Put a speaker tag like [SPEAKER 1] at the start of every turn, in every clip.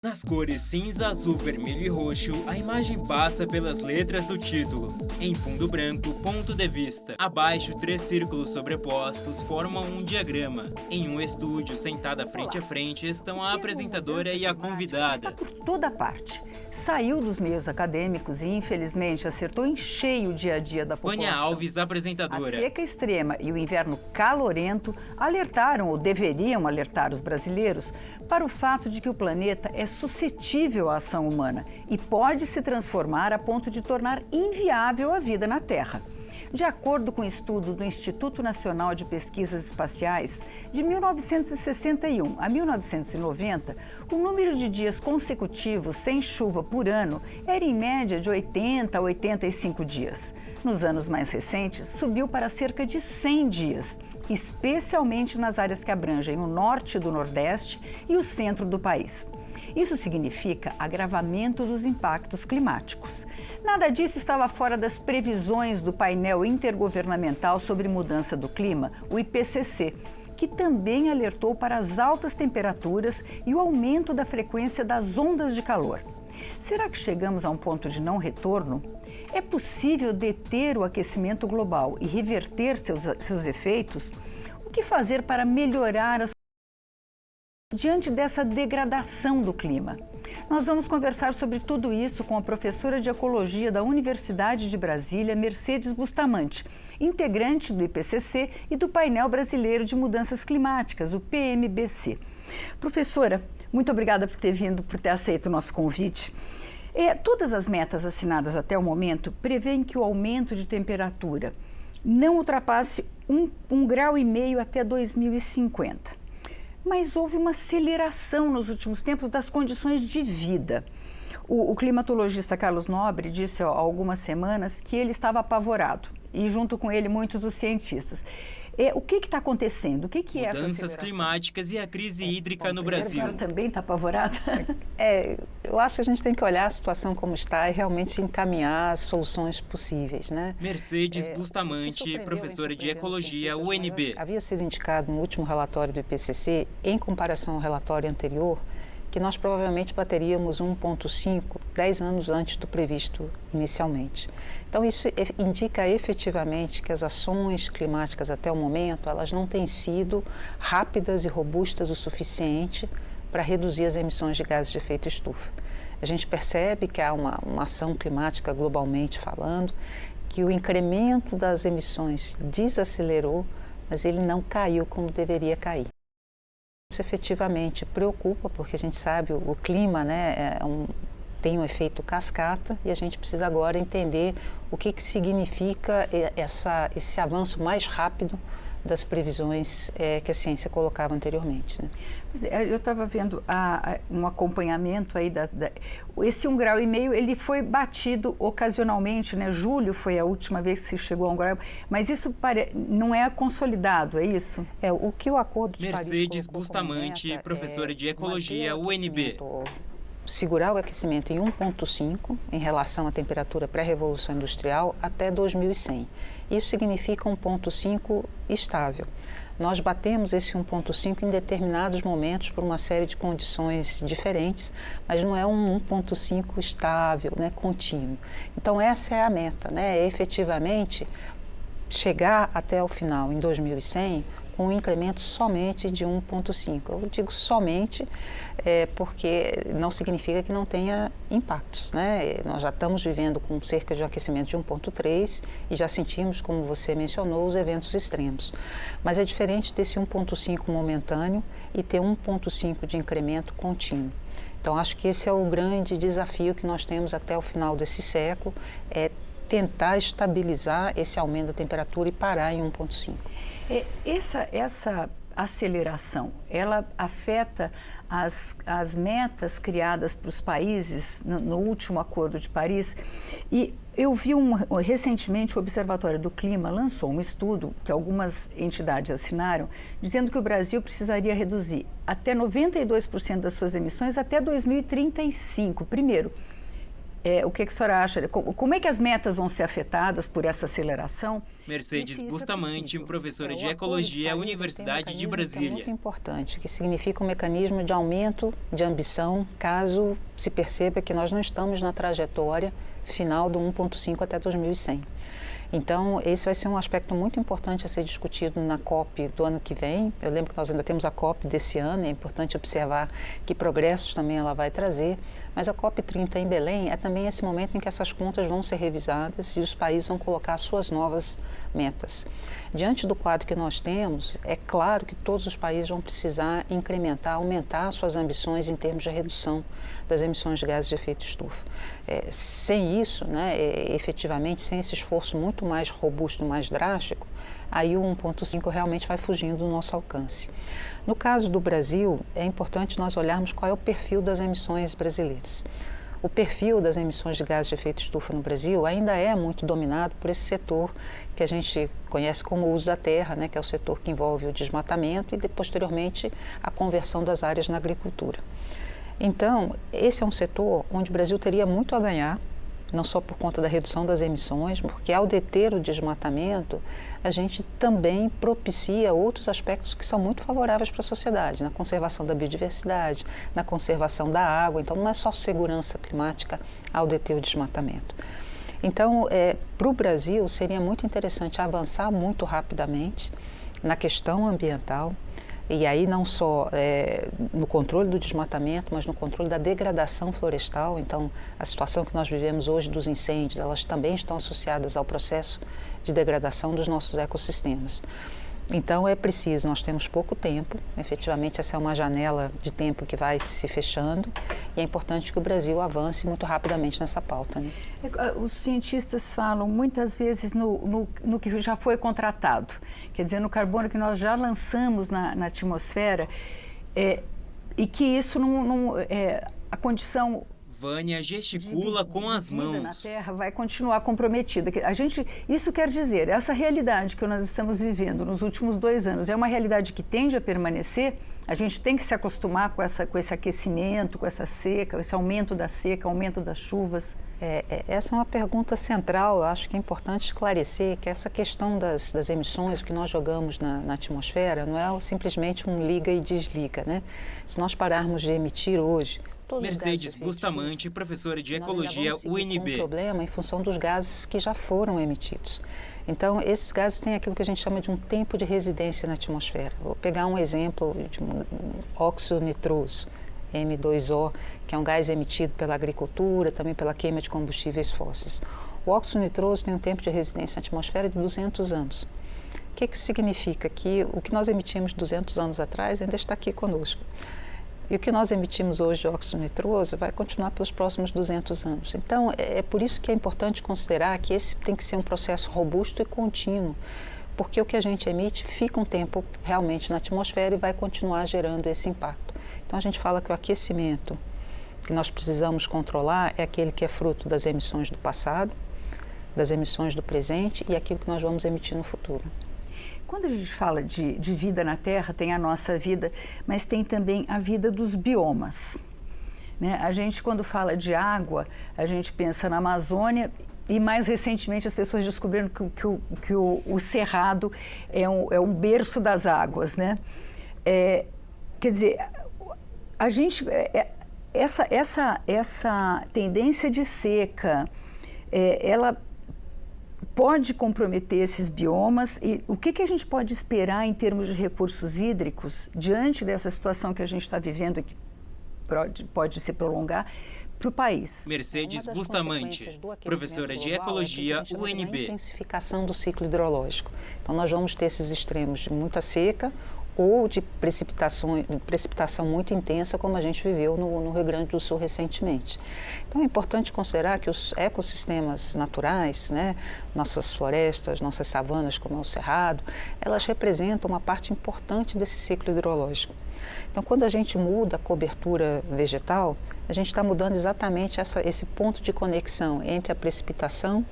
[SPEAKER 1] Nas cores cinza, azul, vermelho e roxo, a imagem passa pelas letras do título. Em fundo branco, ponto de vista. Abaixo, 3 círculos sobrepostos formam um diagrama. Em um estúdio, sentada frente a frente, estão a apresentadora e a convidada.
[SPEAKER 2] Está por toda parte. Saiu dos meios acadêmicos e, infelizmente, acertou em cheio o dia a dia da população.
[SPEAKER 1] Vânia Alves,
[SPEAKER 2] A
[SPEAKER 1] apresentadora.
[SPEAKER 2] seca extrema e o inverno calorento alertaram, ou deveriam alertar os brasileiros, para o fato de que o planeta é suscetível à ação humana e pode se transformar a ponto de tornar inviável a vida na Terra. De acordo com um estudo do Instituto Nacional de Pesquisas Espaciais, de 1961 a 1990, o número de dias consecutivos sem chuva por ano era em média de 80 a 85 dias. Nos anos mais recentes, subiu para cerca de 100 dias, especialmente nas áreas que abrangem o norte do Nordeste e o centro do país. Isso significa agravamento dos impactos climáticos. Nada disso estava fora das previsões do painel intergovernamental sobre mudança do clima, o IPCC, que também alertou para as altas temperaturas e o aumento da frequência das ondas de calor. Será que chegamos a um ponto de não retorno? É possível deter o aquecimento global e reverter seus efeitos? O que fazer para melhorar as diante dessa degradação do clima? Nós vamos conversar sobre tudo isso com a professora de Ecologia da Universidade de Brasília, Mercedes Bustamante, integrante do IPCC e do Painel Brasileiro de Mudanças Climáticas, o PMBC. Professora, muito obrigada por ter vindo, por ter aceito o nosso convite. Todas as metas assinadas até o momento prevêem que o aumento de temperatura não ultrapasse 1,5 grau até 2050. Mas houve uma aceleração nos últimos tempos das condições de vida. O climatologista Carlos Nobre disse há algumas semanas que ele estava apavorado, e junto com ele muitos dos cientistas. O que está acontecendo? O que é essa
[SPEAKER 1] Mudanças
[SPEAKER 2] aceleração?
[SPEAKER 1] climáticas e a crise hídrica no Brasil.
[SPEAKER 2] Ela também está apavorada?
[SPEAKER 3] Eu acho que a gente tem que olhar a situação como está e realmente encaminhar as soluções possíveis, né?
[SPEAKER 1] Mercedes Bustamante, professora de Ecologia, UNB.
[SPEAKER 3] Havia sido indicado no último relatório do IPCC, em comparação ao relatório anterior, que nós provavelmente bateríamos 1,5 10 anos antes do previsto inicialmente. Então, isso indica efetivamente que as ações climáticas até o momento, elas não têm sido rápidas e robustas o suficiente para reduzir as emissões de gases de efeito estufa. A gente percebe que há uma ação climática globalmente falando, que o incremento das emissões desacelerou, mas ele não caiu como deveria cair. Isso efetivamente preocupa, porque a gente sabe o clima, né, tem um efeito cascata e a gente precisa agora entender o que significa esse avanço mais rápido das previsões que a ciência colocava anteriormente, né?
[SPEAKER 2] Eu estava vendo um acompanhamento aí esse 1,5 grau, ele foi batido ocasionalmente, né? Julho foi a última vez que se chegou a 1 grau, mas isso não é consolidado, é isso?
[SPEAKER 3] O que o Acordo de Paris
[SPEAKER 1] Mercedes Bustamante, professora de Ecologia, UNB.
[SPEAKER 3] Segurar o aquecimento em 1,5 em relação à temperatura pré-revolução industrial até 2100. Isso significa 1,5 estável. Nós batemos esse 1,5 em determinados momentos por uma série de condições diferentes, mas não é um 1,5 estável, né, contínuo. Então essa é a meta, né, é efetivamente chegar até o final, em 2100, com um incremento somente de 1,5. Eu digo somente porque não significa que não tenha impactos, né? Nós já estamos vivendo com cerca de um aquecimento de 1,3 e já sentimos, como você mencionou, os eventos extremos. Mas é diferente desse 1,5 momentâneo e ter 1,5 de incremento contínuo. Então, acho que esse é o grande desafio que nós temos até o final desse século, é tentar estabilizar esse aumento da temperatura e parar em 1,5.
[SPEAKER 2] Essa aceleração, ela afeta as metas criadas para os países no último Acordo de Paris? E eu vi recentemente o Observatório do Clima lançou um estudo que algumas entidades assinaram, dizendo que o Brasil precisaria reduzir até 92% das suas emissões até 2035. Primeiro, O que a senhora acha? Como é que as metas vão ser afetadas por essa aceleração?
[SPEAKER 1] Mercedes Bustamante, professora de Ecologia, Universidade de Brasília.
[SPEAKER 3] É muito importante, que significa um mecanismo de aumento de ambição, caso se perceba que nós não estamos na trajetória final do 1,5 até 2100. Então, esse vai ser um aspecto muito importante a ser discutido na COP do ano que vem. Eu lembro que nós ainda temos a COP desse ano, é importante observar que progressos também ela vai trazer, mas a COP 30 em Belém é também esse momento em que essas contas vão ser revisadas e os países vão colocar suas novas metas. Diante do quadro que nós temos, é claro que todos os países vão precisar incrementar, aumentar suas ambições em termos de redução das emissões de gases de efeito estufa. Sem isso, efetivamente, sem esse esforço muito mais robusto, mais drástico, aí o 1,5 realmente vai fugindo do nosso alcance. No caso do Brasil, é importante nós olharmos qual é o perfil das emissões brasileiras. O perfil das emissões de gases de efeito estufa no Brasil ainda é muito dominado por esse setor que a gente conhece como uso da terra, que é o setor que envolve o desmatamento e, posteriormente, a conversão das áreas na agricultura. Então, esse é um setor onde o Brasil teria muito a ganhar, não só por conta da redução das emissões, porque ao deter o desmatamento, a gente também propicia outros aspectos que são muito favoráveis para a sociedade, na conservação da biodiversidade, na conservação da água. Então, não é só segurança climática ao deter o desmatamento. Então, para o Brasil, seria muito interessante avançar muito rapidamente na questão ambiental, e aí não só no controle do desmatamento, mas no controle da degradação florestal. Então, a situação que nós vivemos hoje dos incêndios, elas também estão associadas ao processo de degradação dos nossos ecossistemas. Então, é preciso, nós temos pouco tempo, efetivamente essa é uma janela de tempo que vai se fechando, e é importante que o Brasil avance muito rapidamente nessa pauta.
[SPEAKER 2] Os cientistas falam muitas vezes no que já foi contratado, quer dizer, no carbono que nós já lançamos na atmosfera, e que isso não a condição...
[SPEAKER 1] Vânia gesticula com as mãos.
[SPEAKER 2] Na Terra vai continuar comprometida. Isso quer dizer, essa realidade que nós estamos vivendo nos últimos 2 anos é uma realidade que tende a permanecer. A gente tem que se acostumar com esse aquecimento, com essa seca, esse aumento da seca, aumento das chuvas.
[SPEAKER 3] Essa é uma pergunta central. Eu acho que é importante esclarecer que essa questão das emissões que nós jogamos na atmosfera não é simplesmente um liga e desliga, Se nós pararmos de emitir hoje...
[SPEAKER 1] Mercedes Bustamante, professora de Ecologia, UNB.
[SPEAKER 3] Um problema em função dos gases que já foram emitidos. Então, esses gases têm aquilo que a gente chama de um tempo de residência na atmosfera. Vou pegar um exemplo de um óxido nitroso, N2O, que é um gás emitido pela agricultura, também pela queima de combustíveis fósseis. O óxido nitroso tem um tempo de residência na atmosfera de 200 anos. O que significa? Que o que nós emitimos 200 anos atrás ainda está aqui conosco. E o que nós emitimos hoje de óxido nitroso vai continuar pelos próximos 200 anos. Então, é por isso que é importante considerar que esse tem que ser um processo robusto e contínuo, porque o que a gente emite fica um tempo realmente na atmosfera e vai continuar gerando esse impacto. Então, a gente fala que o aquecimento que nós precisamos controlar é aquele que é fruto das emissões do passado, das emissões do presente e aquilo que nós vamos emitir no futuro.
[SPEAKER 2] Quando a gente fala de vida na Terra, tem a nossa vida, mas tem também a vida dos biomas. A gente, quando fala de água, a gente pensa na Amazônia e, mais recentemente, as pessoas descobriram que o Cerrado é um berço das águas, Quer dizer, a gente... Essa tendência de seca, ela... pode comprometer esses biomas e o que a gente pode esperar em termos de recursos hídricos diante dessa situação que a gente está vivendo e que pode se prolongar para o país?
[SPEAKER 1] Mercedes Bustamante, professora de Ecologia, UNB.
[SPEAKER 3] A intensificação do ciclo hidrológico. Então, nós vamos ter esses extremos de muita seca ou de precipitação muito intensa, como a gente viveu no Rio Grande do Sul recentemente. Então, é importante considerar que os ecossistemas naturais, nossas florestas, nossas savanas, como é o Cerrado, elas representam uma parte importante desse ciclo hidrológico. Então, quando a gente muda a cobertura vegetal, a gente está mudando exatamente esse ponto de conexão entre a precipitação,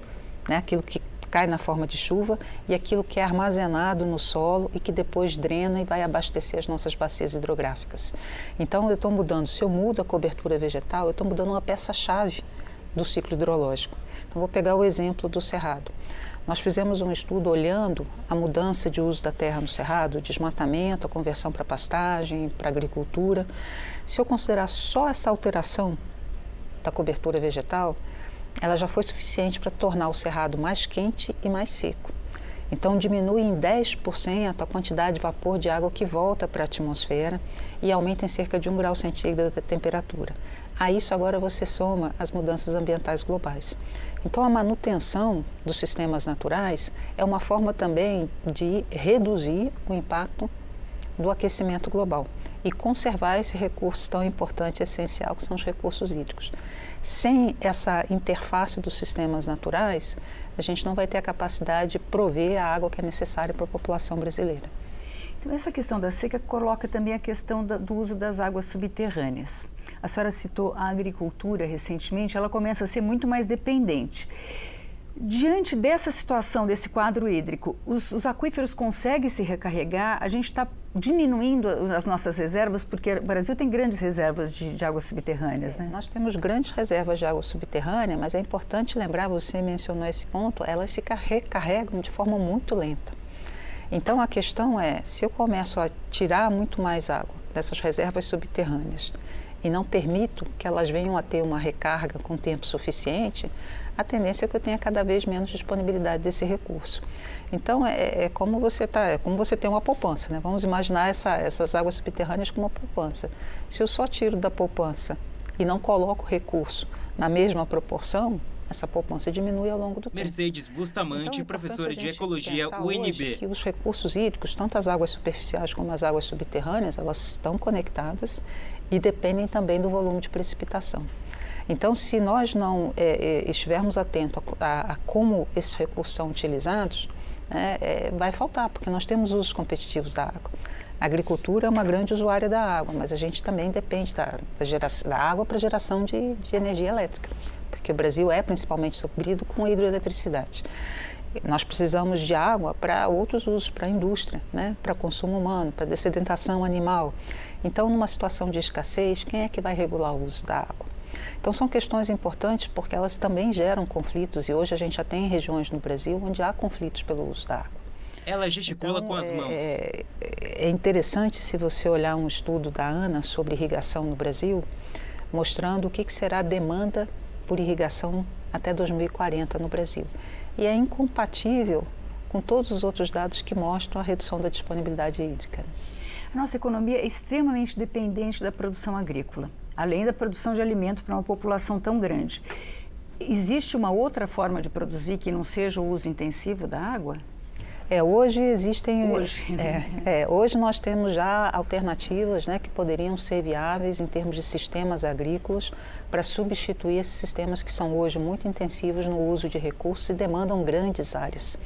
[SPEAKER 3] aquilo que cai na forma de chuva, e aquilo que é armazenado no solo e que depois drena e vai abastecer as nossas bacias hidrográficas. Então, eu estou mudando, se eu mudo a cobertura vegetal, eu estou mudando uma peça-chave do ciclo hidrológico. Então, vou pegar o exemplo do Cerrado. Nós fizemos um estudo olhando a mudança de uso da terra no Cerrado, o desmatamento, a conversão para pastagem, para agricultura. Se eu considerar só essa alteração da cobertura vegetal, ela já foi suficiente para tornar o Cerrado mais quente e mais seco. Então, diminui em 10% a quantidade de vapor de água que volta para a atmosfera e aumenta em cerca de 1 grau centígrado da temperatura. A isso agora você soma as mudanças ambientais globais. Então, a manutenção dos sistemas naturais é uma forma também de reduzir o impacto do aquecimento global e conservar esse recurso tão importante e essencial que são os recursos hídricos. Sem essa interface dos sistemas naturais, a gente não vai ter a capacidade de prover a água que é necessária para a população brasileira.
[SPEAKER 2] Então, essa questão da seca coloca também a questão do uso das águas subterrâneas. A senhora citou a agricultura recentemente, ela começa a ser muito mais dependente. Diante dessa situação, desse quadro hídrico, os aquíferos conseguem se recarregar? A gente está diminuindo as nossas reservas, porque o Brasil tem grandes reservas de águas subterrâneas, né?
[SPEAKER 3] Nós temos grandes reservas de água subterrânea, mas é importante lembrar, você mencionou esse ponto, elas se recarregam de forma muito lenta. Então, a questão é, se eu começo a tirar muito mais água dessas reservas subterrâneas e não permito que elas venham a ter uma recarga com tempo suficiente, a tendência é que eu tenha cada vez menos disponibilidade desse recurso. Então, é como você tem uma poupança, né? Vamos imaginar essas águas subterrâneas como uma poupança. Se eu só tiro da poupança e não coloco o recurso na mesma proporção, essa poupança diminui ao longo do tempo.
[SPEAKER 1] Mercedes Bustamante,
[SPEAKER 3] então,
[SPEAKER 1] professora de Ecologia, UNB.
[SPEAKER 3] Que os recursos hídricos, tanto as águas superficiais como as águas subterrâneas, elas estão conectadas e dependem também do volume de precipitação. Então, se nós não estivermos atentos a como esses recursos são utilizados, vai faltar, porque nós temos usos competitivos da água. A agricultura é uma grande usuária da água, mas a gente também depende da água para geração de energia elétrica, porque o Brasil é principalmente suprido com hidroeletricidade. Nós precisamos de água para outros usos, para a indústria, né? Para consumo humano, para dessedentação animal. Então, numa situação de escassez, quem é que vai regular o uso da água? Então, são questões importantes porque elas também geram conflitos e hoje a gente já tem regiões no Brasil onde há conflitos pelo uso da água.
[SPEAKER 1] Ela gesticula com as mãos.
[SPEAKER 3] É interessante se você olhar um estudo da ANA sobre irrigação no Brasil, mostrando o que será a demanda por irrigação até 2040 no Brasil. E é incompatível com todos os outros dados que mostram a redução da disponibilidade hídrica.
[SPEAKER 2] A nossa economia é extremamente dependente da produção agrícola, além da produção de alimento para uma população tão grande. Existe uma outra forma de produzir que não seja o uso intensivo da água?
[SPEAKER 3] Hoje existem...
[SPEAKER 2] Hoje.
[SPEAKER 3] Hoje nós temos já alternativas, né, que poderiam ser viáveis em termos de sistemas agrícolas para substituir esses sistemas que são hoje muito intensivos no uso de recursos e demandam grandes áreas.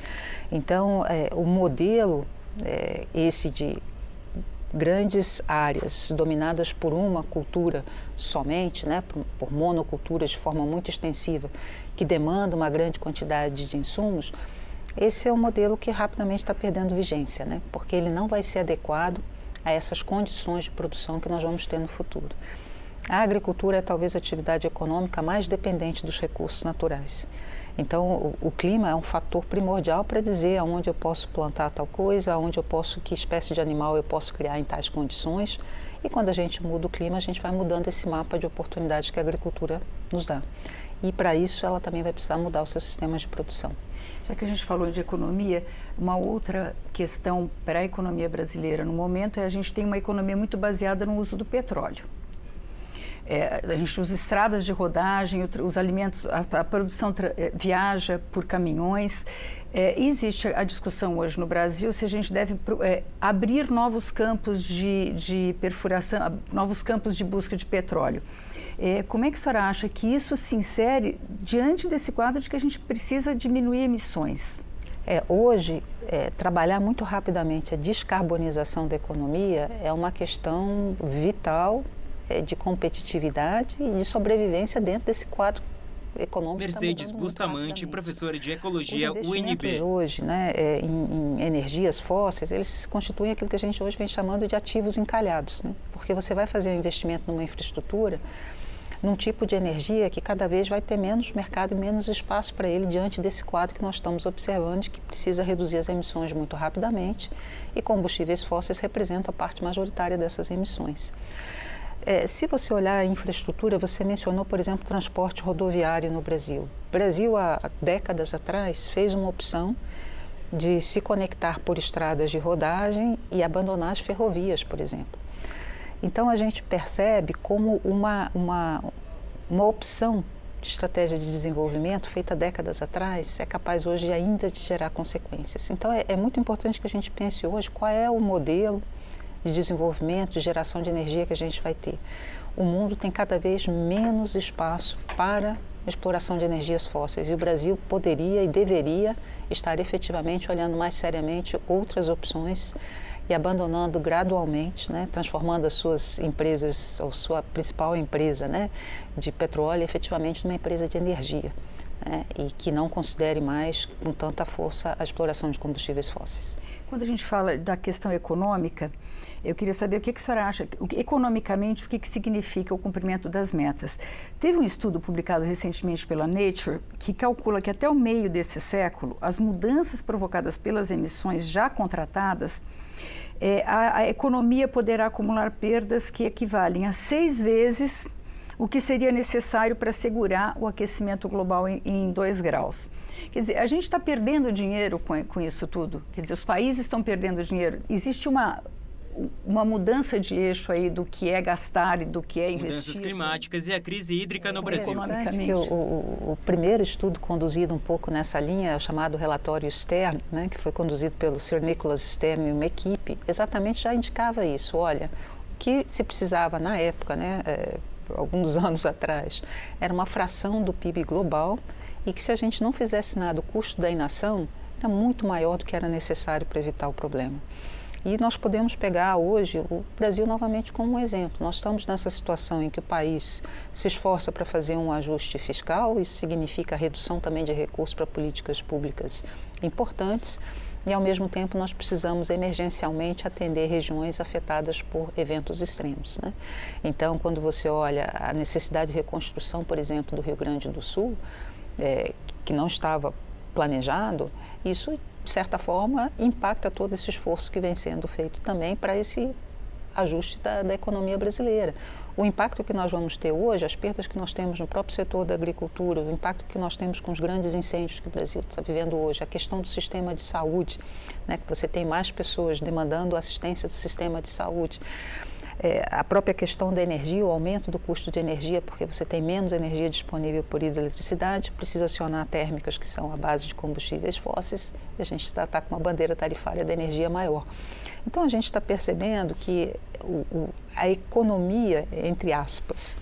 [SPEAKER 3] Então, o modelo esse de grandes áreas dominadas por uma cultura somente, né, por monoculturas de forma muito extensiva, que demanda uma grande quantidade de insumos, esse é um modelo que rapidamente está perdendo vigência, né? Porque ele não vai ser adequado a essas condições de produção que nós vamos ter no futuro. A agricultura é talvez a atividade econômica mais dependente dos recursos naturais. Então, o clima é um fator primordial para dizer aonde eu posso plantar tal coisa, que espécie de animal eu posso criar em tais condições. E quando a gente muda o clima, a gente vai mudando esse mapa de oportunidades que a agricultura nos dá. E para isso ela também vai precisar mudar os seus sistemas de produção.
[SPEAKER 2] Já que a gente falou de economia, uma outra questão para a economia brasileira no momento é a gente tem uma economia muito baseada no uso do petróleo. A gente usa estradas de rodagem, os alimentos, a produção viaja por caminhões. Existe a discussão hoje no Brasil se a gente deve abrir novos campos de perfuração, novos campos de busca de petróleo. Como é que a senhora acha que isso se insere diante desse quadro de que a gente precisa diminuir emissões?
[SPEAKER 3] Hoje, trabalhar muito rapidamente a descarbonização da economia é uma questão vital de competitividade e de sobrevivência dentro desse quadro econômico.
[SPEAKER 1] Mercedes Bustamante, professora de Ecologia, UNB.
[SPEAKER 3] Hoje, né, em energias fósseis, eles constituem aquilo que a gente hoje vem chamando de ativos encalhados, né? Porque você vai fazer um investimento numa infraestrutura, num tipo de energia que cada vez vai ter menos mercado e menos espaço para ele diante desse quadro que nós estamos observando, de que precisa reduzir as emissões muito rapidamente, e combustíveis fósseis representam a parte majoritária dessas emissões. Se você olhar a infraestrutura, você mencionou, por exemplo, transporte rodoviário no Brasil. O Brasil, há décadas atrás, fez uma opção de se conectar por estradas de rodagem e abandonar as ferrovias, por exemplo. Então, a gente percebe como uma opção de estratégia de desenvolvimento feita décadas atrás é capaz hoje ainda de gerar consequências. Então, é muito importante que a gente pense hoje qual é o modelo de desenvolvimento, de geração de energia que a gente vai ter. O mundo tem cada vez menos espaço para a exploração de energias fósseis e o Brasil poderia e deveria estar efetivamente olhando mais seriamente outras opções e abandonando gradualmente, né, transformando as suas empresas, ou sua principal empresa, né, de petróleo, efetivamente numa empresa de energia, né, e que não considere mais com tanta força a exploração de combustíveis fósseis.
[SPEAKER 2] Quando a gente fala da questão econômica, eu queria saber o que a senhora acha, economicamente, o que significa o cumprimento das metas. Teve um estudo publicado recentemente pela Nature que calcula que até o meio desse século, as mudanças provocadas pelas emissões já contratadas, a economia poderá acumular perdas que equivalem a 6 vezes o que seria necessário para segurar o aquecimento global em 2 graus. Quer dizer, a gente está perdendo dinheiro com isso tudo. Quer dizer, os países estão perdendo dinheiro. Existe uma mudança de eixo aí do que é gastar e do que é investir.
[SPEAKER 1] Mudanças climáticas e a crise hídrica no Brasil.
[SPEAKER 3] Que o primeiro estudo conduzido um pouco nessa linha é o chamado relatório Stern, né, que foi conduzido pelo Sir Nicholas Stern e uma equipe, exatamente já indicava isso. Olha, o que se precisava na época, né, alguns anos atrás, era uma fração do PIB global e que se a gente não fizesse nada, o custo da inação era muito maior do que era necessário para evitar o problema. E nós podemos pegar hoje o Brasil novamente como um exemplo. Nós estamos nessa situação em que o país se esforça para fazer um ajuste fiscal, isso significa a redução também de recursos para políticas públicas importantes, e ao mesmo tempo nós precisamos emergencialmente atender regiões afetadas por eventos extremos, né? Então, quando você olha a necessidade de reconstrução, por exemplo, do Rio Grande do Sul, que não estava planejado, isso, de certa forma, impacta todo esse esforço que vem sendo feito também para esse ajuste da economia brasileira. O impacto que nós vamos ter hoje, as perdas que nós temos no próprio setor da agricultura, o impacto que nós temos com os grandes incêndios que o Brasil está vivendo hoje, a questão do sistema de saúde, né, que você tem mais pessoas demandando assistência do sistema de saúde. A própria questão da energia, o aumento do custo de energia, porque você tem menos energia disponível por hidroeletricidade, precisa acionar térmicas que são à base de combustíveis fósseis, e a gente está com uma bandeira tarifária da energia maior. Então a gente está percebendo que a economia, entre aspas,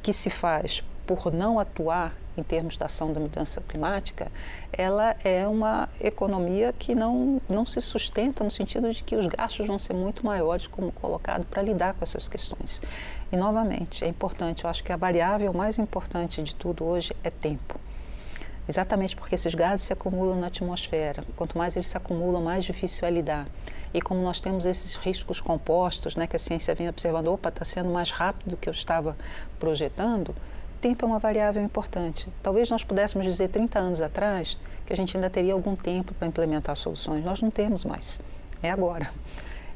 [SPEAKER 3] que se faz por não atuar em termos da ação da mudança climática, ela é uma economia que não se sustenta no sentido de que os gastos vão ser muito maiores, como colocado, para lidar com essas questões. E, novamente, é importante, eu acho que a variável mais importante de tudo hoje é tempo. Exatamente porque esses gases se acumulam na atmosfera. Quanto mais eles se acumulam, mais difícil é lidar. E como nós temos esses riscos compostos, né, que a ciência vem observando, está sendo mais rápido do que eu estava projetando, tempo é uma variável importante. Talvez nós pudéssemos dizer 30 anos atrás que a gente ainda teria algum tempo para implementar soluções. Nós não temos mais. É agora.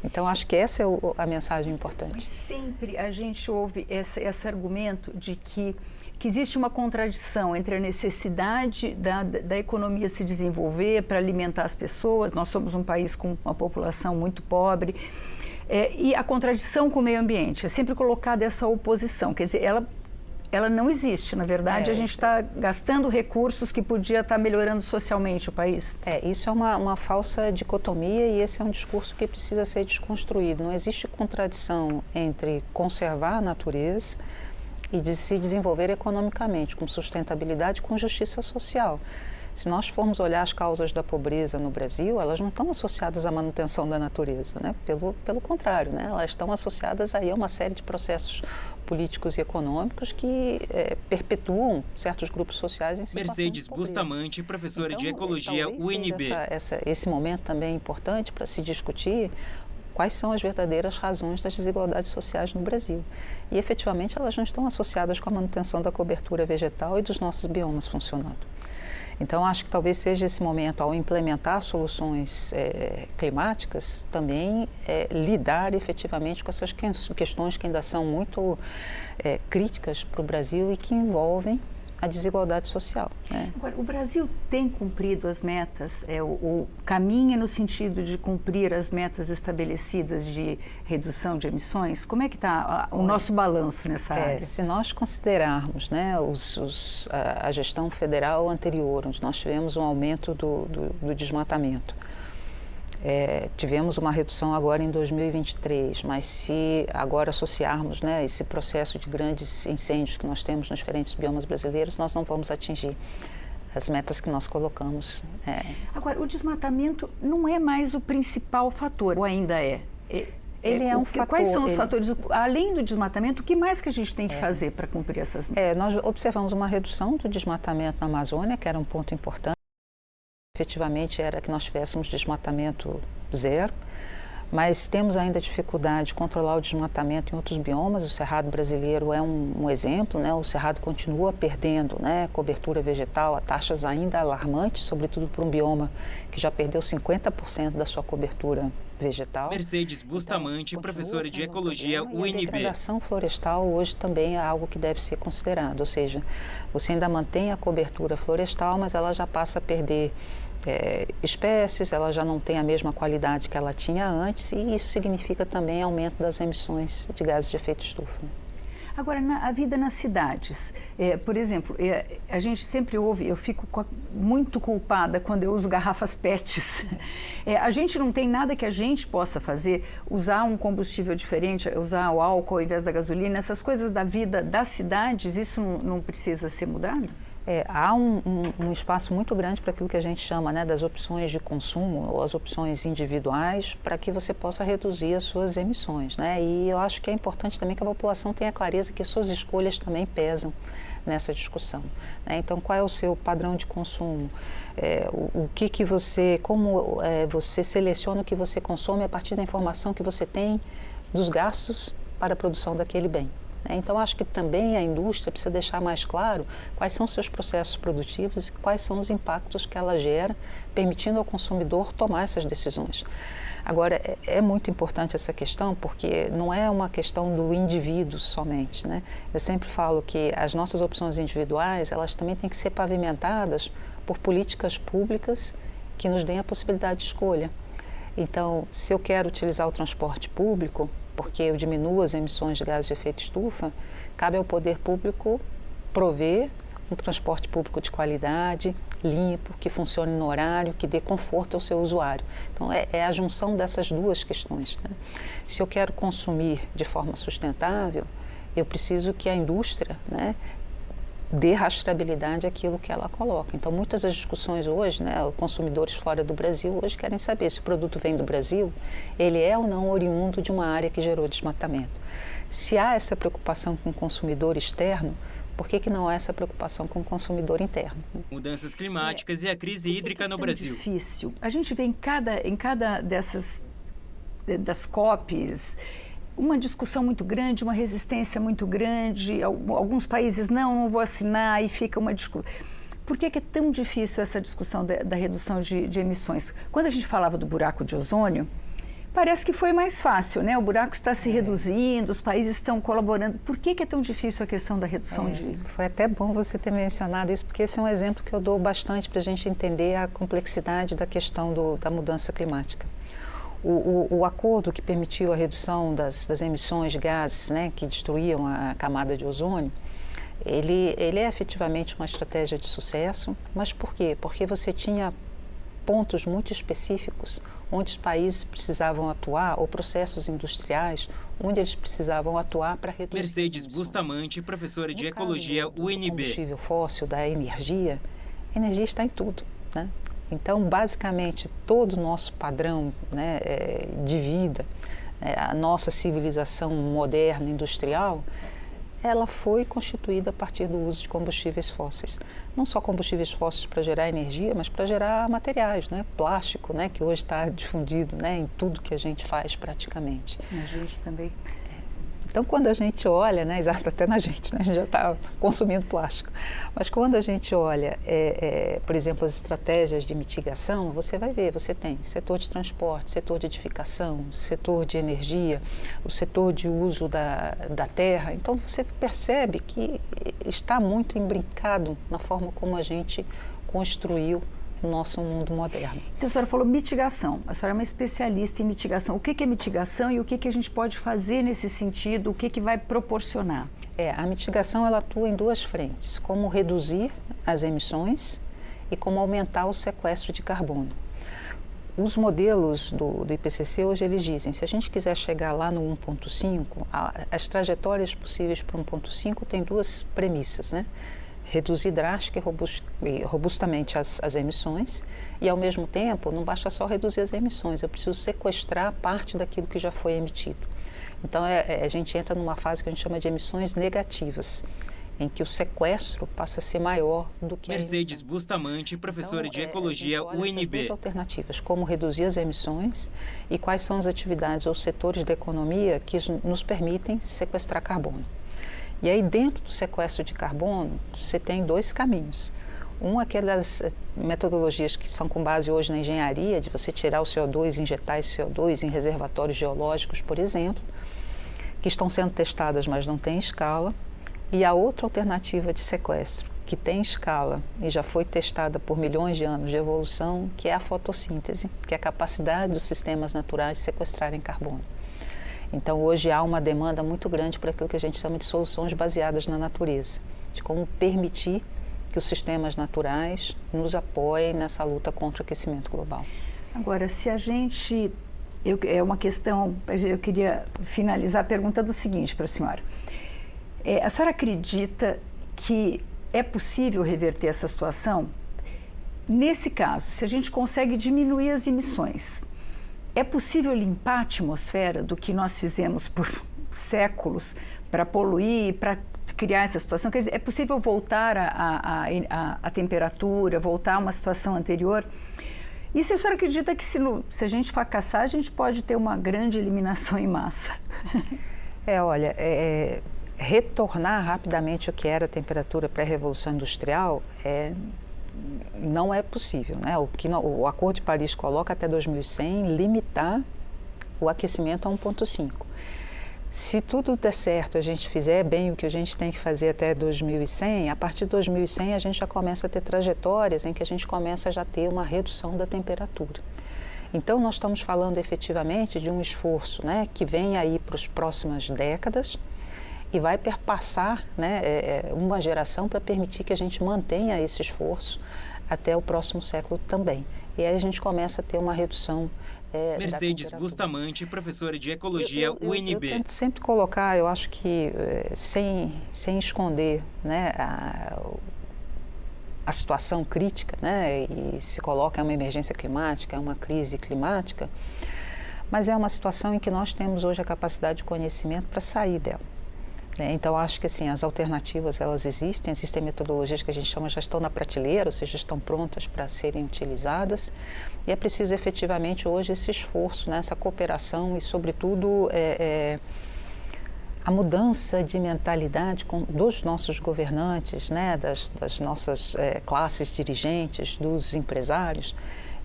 [SPEAKER 3] Então, acho que essa é a mensagem importante.
[SPEAKER 2] Mas sempre a gente ouve esse argumento de que existe uma contradição entre a necessidade da economia se desenvolver para alimentar as pessoas. Nós somos um país com uma população muito pobre. E a contradição com o meio ambiente. É sempre colocada essa oposição. Quer dizer, ela não existe. Na verdade, a gente está gastando recursos que podia estar melhorando socialmente o país.
[SPEAKER 3] Isso é uma falsa dicotomia e esse é um discurso que precisa ser desconstruído. Não existe contradição entre conservar a natureza e de se desenvolver economicamente, com sustentabilidade e com justiça social. Se nós formos olhar as causas da pobreza no Brasil, elas não estão associadas à manutenção da natureza, né? Pelo contrário, né? Elas estão associadas aí a uma série de processos políticos e econômicos que perpetuam certos grupos sociais em situação
[SPEAKER 1] Mercedes
[SPEAKER 3] de pobreza.
[SPEAKER 1] Bustamante, professora de Ecologia UNB.
[SPEAKER 3] Esse momento também é importante para se discutir quais são as verdadeiras razões das desigualdades sociais no Brasil. E, efetivamente, elas não estão associadas com a manutenção da cobertura vegetal e dos nossos biomas funcionando. Então, acho que talvez seja esse momento, ao implementar soluções climáticas, também lidar efetivamente com essas questões que ainda são muito críticas para o Brasil e que envolvem a desigualdade social. Né?
[SPEAKER 2] Agora, o Brasil tem cumprido as metas, caminha no sentido de cumprir as metas estabelecidas de redução de emissões? Como é que está o nosso balanço nessa área?
[SPEAKER 3] Se nós considerarmos, né, a gestão federal anterior, onde nós tivemos um aumento do desmatamento, tivemos uma redução agora em 2023, mas se agora associarmos, né, esse processo de grandes incêndios que nós temos nos diferentes biomas brasileiros, nós não vamos atingir as metas que nós colocamos.
[SPEAKER 2] Agora, o desmatamento não é mais o principal fator, ou ainda é?
[SPEAKER 3] Ele é um fator.
[SPEAKER 2] Quais são os fatores, além do desmatamento, o que mais que a gente tem que fazer para cumprir essas metas?
[SPEAKER 3] Nós observamos uma redução do desmatamento na Amazônia, que era um ponto importante. Efetivamente era que nós tivéssemos desmatamento zero, mas temos ainda dificuldade de controlar o desmatamento em outros biomas. O Cerrado brasileiro é um exemplo, né? O Cerrado continua perdendo, né, cobertura vegetal a taxas ainda alarmantes, sobretudo para um bioma que já perdeu 50% da sua cobertura vegetal.
[SPEAKER 1] Mercedes Bustamante, então, professora de Ecologia UNB.
[SPEAKER 3] A degradação florestal hoje também é algo que deve ser considerado, ou seja, você ainda mantém a cobertura florestal, mas ela já passa a perder espécies, ela já não tem a mesma qualidade que ela tinha antes, e isso significa também aumento das emissões de gases de efeito estufa.
[SPEAKER 2] Agora, a vida nas cidades, por exemplo, a gente sempre ouve, eu fico muito culpada quando eu uso garrafas PETs. A gente não tem nada que a gente possa fazer, usar um combustível diferente, usar o álcool ao invés da gasolina, essas coisas da vida das cidades, isso não precisa ser mudado?
[SPEAKER 3] Há um espaço muito grande para aquilo que a gente chama, né, das opções de consumo ou as opções individuais para que você possa reduzir as suas emissões, né? E eu acho que é importante também que a população tenha clareza que as suas escolhas também pesam nessa discussão, né? Então, qual é o seu padrão de consumo? Como você seleciona o que você consome a partir da informação que você tem dos gastos para a produção daquele bem. Então, acho que também a indústria precisa deixar mais claro quais são seus processos produtivos e quais são os impactos que ela gera, permitindo ao consumidor tomar essas decisões. Agora, é muito importante essa questão, porque não é uma questão do indivíduo somente, né? Eu sempre falo que as nossas opções individuais, elas também têm que ser pavimentadas por políticas públicas que nos deem a possibilidade de escolha. Então, se eu quero utilizar o transporte público, porque eu diminuo as emissões de gases de efeito estufa, cabe ao poder público prover um transporte público de qualidade, limpo, que funcione no horário, que dê conforto ao seu usuário. Então, é a junção dessas duas questões, né? Se eu quero consumir de forma sustentável, eu preciso que a indústria, né, dê rastreabilidade àquilo que ela coloca. Então, muitas das discussões hoje, né, os consumidores fora do Brasil hoje querem saber se o produto vem do Brasil, ele é ou não oriundo de uma área que gerou desmatamento. Se há essa preocupação com o consumidor externo, por que não há essa preocupação com o consumidor interno?
[SPEAKER 1] Mudanças climáticas e a crise hídrica no Brasil.
[SPEAKER 2] É difícil. A gente vê em cada das COPs, uma discussão muito grande, uma resistência muito grande, alguns países não vou assinar, e fica uma discussão. Por que é tão difícil essa discussão da redução de emissões? Quando a gente falava do buraco de ozônio, parece que foi mais fácil, né? O buraco está se reduzindo, os países estão colaborando. Por que é tão difícil a questão da redução de...
[SPEAKER 3] Foi até bom você ter mencionado isso, porque esse é um exemplo que eu dou bastante para a gente entender a complexidade da questão da mudança climática. O acordo que permitiu a redução das emissões de gases, né, que destruíam a camada de ozônio, ele é efetivamente uma estratégia de sucesso, mas por quê? Porque você tinha pontos muito específicos onde os países precisavam atuar, ou processos industriais, onde eles precisavam atuar para reduzir.
[SPEAKER 1] Mercedes Bustamante, professora de Ecologia UNB.
[SPEAKER 3] O combustível fóssil, da energia, a energia está em tudo, né? Então, basicamente, todo o nosso padrão, né, de vida, a nossa civilização moderna, industrial, ela foi constituída a partir do uso de combustíveis fósseis. Não só combustíveis fósseis para gerar energia, mas para gerar materiais, né? Plástico, né? Que hoje está difundido, né? Em tudo que a gente faz praticamente.
[SPEAKER 2] A gente também.
[SPEAKER 3] Então, quando a gente olha, né, exato, até na gente, né, a gente já está consumindo plástico, mas quando a gente olha, por exemplo, as estratégias de mitigação, você vai ver, você tem setor de transporte, setor de edificação, setor de energia, o setor de uso da terra. Então, você percebe que está muito imbricado na forma como a gente construiu o nosso mundo moderno.
[SPEAKER 2] Então, a senhora falou mitigação. A senhora é uma especialista em mitigação. O que é mitigação e o que a gente pode fazer nesse sentido? O que vai proporcionar?
[SPEAKER 3] A mitigação ela atua em duas frentes, como reduzir as emissões e como aumentar o sequestro de carbono. Os modelos do IPCC hoje eles dizem, se a gente quiser chegar lá no 1.5, as trajetórias possíveis para 1.5 tem duas premissas, né? Reduzir drástica e robustamente as emissões e, ao mesmo tempo, não basta só reduzir as emissões, eu preciso sequestrar parte daquilo que já foi emitido. Então, a gente entra numa fase que a gente chama de emissões negativas, em que o sequestro passa a ser maior do que a emissão.
[SPEAKER 1] Mercedes Bustamante, professora de Ecologia UNB.
[SPEAKER 3] Duas alternativas, como reduzir as emissões e quais são as atividades ou setores da economia que nos permitem sequestrar carbono. E aí, dentro do sequestro de carbono, você tem dois caminhos. Um, aquelas metodologias que são com base hoje na engenharia, de você tirar o CO2 e injetar esse CO2 em reservatórios geológicos, por exemplo, que estão sendo testadas, mas não têm escala. E a outra alternativa de sequestro, que tem escala e já foi testada por milhões de anos de evolução, que é a fotossíntese, que é a capacidade dos sistemas naturais de sequestrarem carbono. Então, hoje há uma demanda muito grande para aquilo que a gente chama de soluções baseadas na natureza, de como permitir que os sistemas naturais nos apoiem nessa luta contra o aquecimento global.
[SPEAKER 2] Agora, se a gente... é uma questão, eu queria finalizar perguntando o seguinte para a senhora. A senhora acredita que é possível reverter essa situação? Nesse caso, se a gente consegue diminuir as emissões, é possível limpar a atmosfera do que nós fizemos por séculos para poluir, para criar essa situação? Quer dizer, é possível voltar a temperatura, voltar a uma situação anterior? E se a senhora acredita que se a gente fracassar, a gente pode ter uma grande eliminação em massa?
[SPEAKER 3] Olha, retornar rapidamente o que era a temperatura pré-revolução industrial não é possível, né? O Acordo de Paris coloca até 2100 limitar o aquecimento a 1.5. Se tudo der certo, a gente fizer bem o que a gente tem que fazer até 2100, a partir de 2100 a gente já começa a ter trajetórias em que a gente começa já a ter uma redução da temperatura. Então nós estamos falando efetivamente de um esforço, né, que vem aí para as próximas décadas e vai perpassar, né, uma geração para permitir que a gente mantenha esse esforço até o próximo século também. E aí a gente começa a ter uma redução
[SPEAKER 1] Mercedes Bustamante, professora de Ecologia UNB.
[SPEAKER 3] Eu tento sempre colocar, eu acho que sem esconder, né, a situação crítica, né, e se coloca uma emergência climática, uma crise climática, mas é uma situação em que nós temos hoje a capacidade de conhecimento para sair dela. Então, acho que assim, as alternativas elas existem metodologias que a gente chama já estão na prateleira, ou seja, estão prontas para serem utilizadas, e é preciso efetivamente hoje esse esforço, né, essa cooperação e, sobretudo, a mudança de mentalidade dos nossos governantes, né, das nossas classes dirigentes, dos empresários,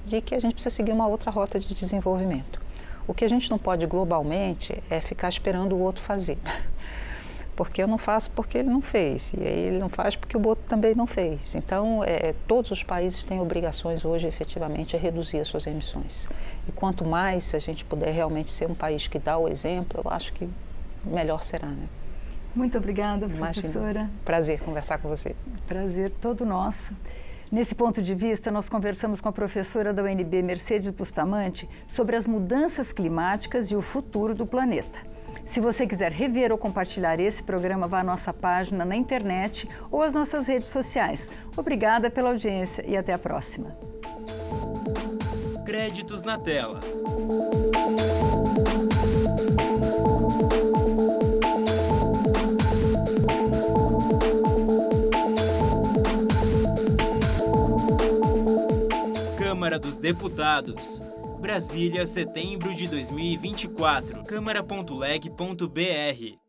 [SPEAKER 3] de que a gente precisa seguir uma outra rota de desenvolvimento. O que a gente não pode globalmente é ficar esperando o outro fazer. Porque eu não faço porque ele não fez, e aí ele não faz porque o outro também não fez. Então, todos os países têm obrigações hoje, efetivamente, a reduzir as suas emissões. E quanto mais a gente puder realmente ser um país que dá o exemplo, eu acho que melhor será, né?
[SPEAKER 2] Muito obrigada, professora.
[SPEAKER 3] Imagina. Prazer conversar com você.
[SPEAKER 2] Prazer todo nosso. Nesse ponto de vista, nós conversamos com a professora da UNB, Mercedes Bustamante, sobre as mudanças climáticas e o futuro do planeta. Se você quiser rever ou compartilhar esse programa, vá à nossa página na internet ou às nossas redes sociais. Obrigada pela audiência e até a próxima.
[SPEAKER 1] Créditos na tela. Câmara dos Deputados. Brasília, setembro de 2024. Câmara.leg.br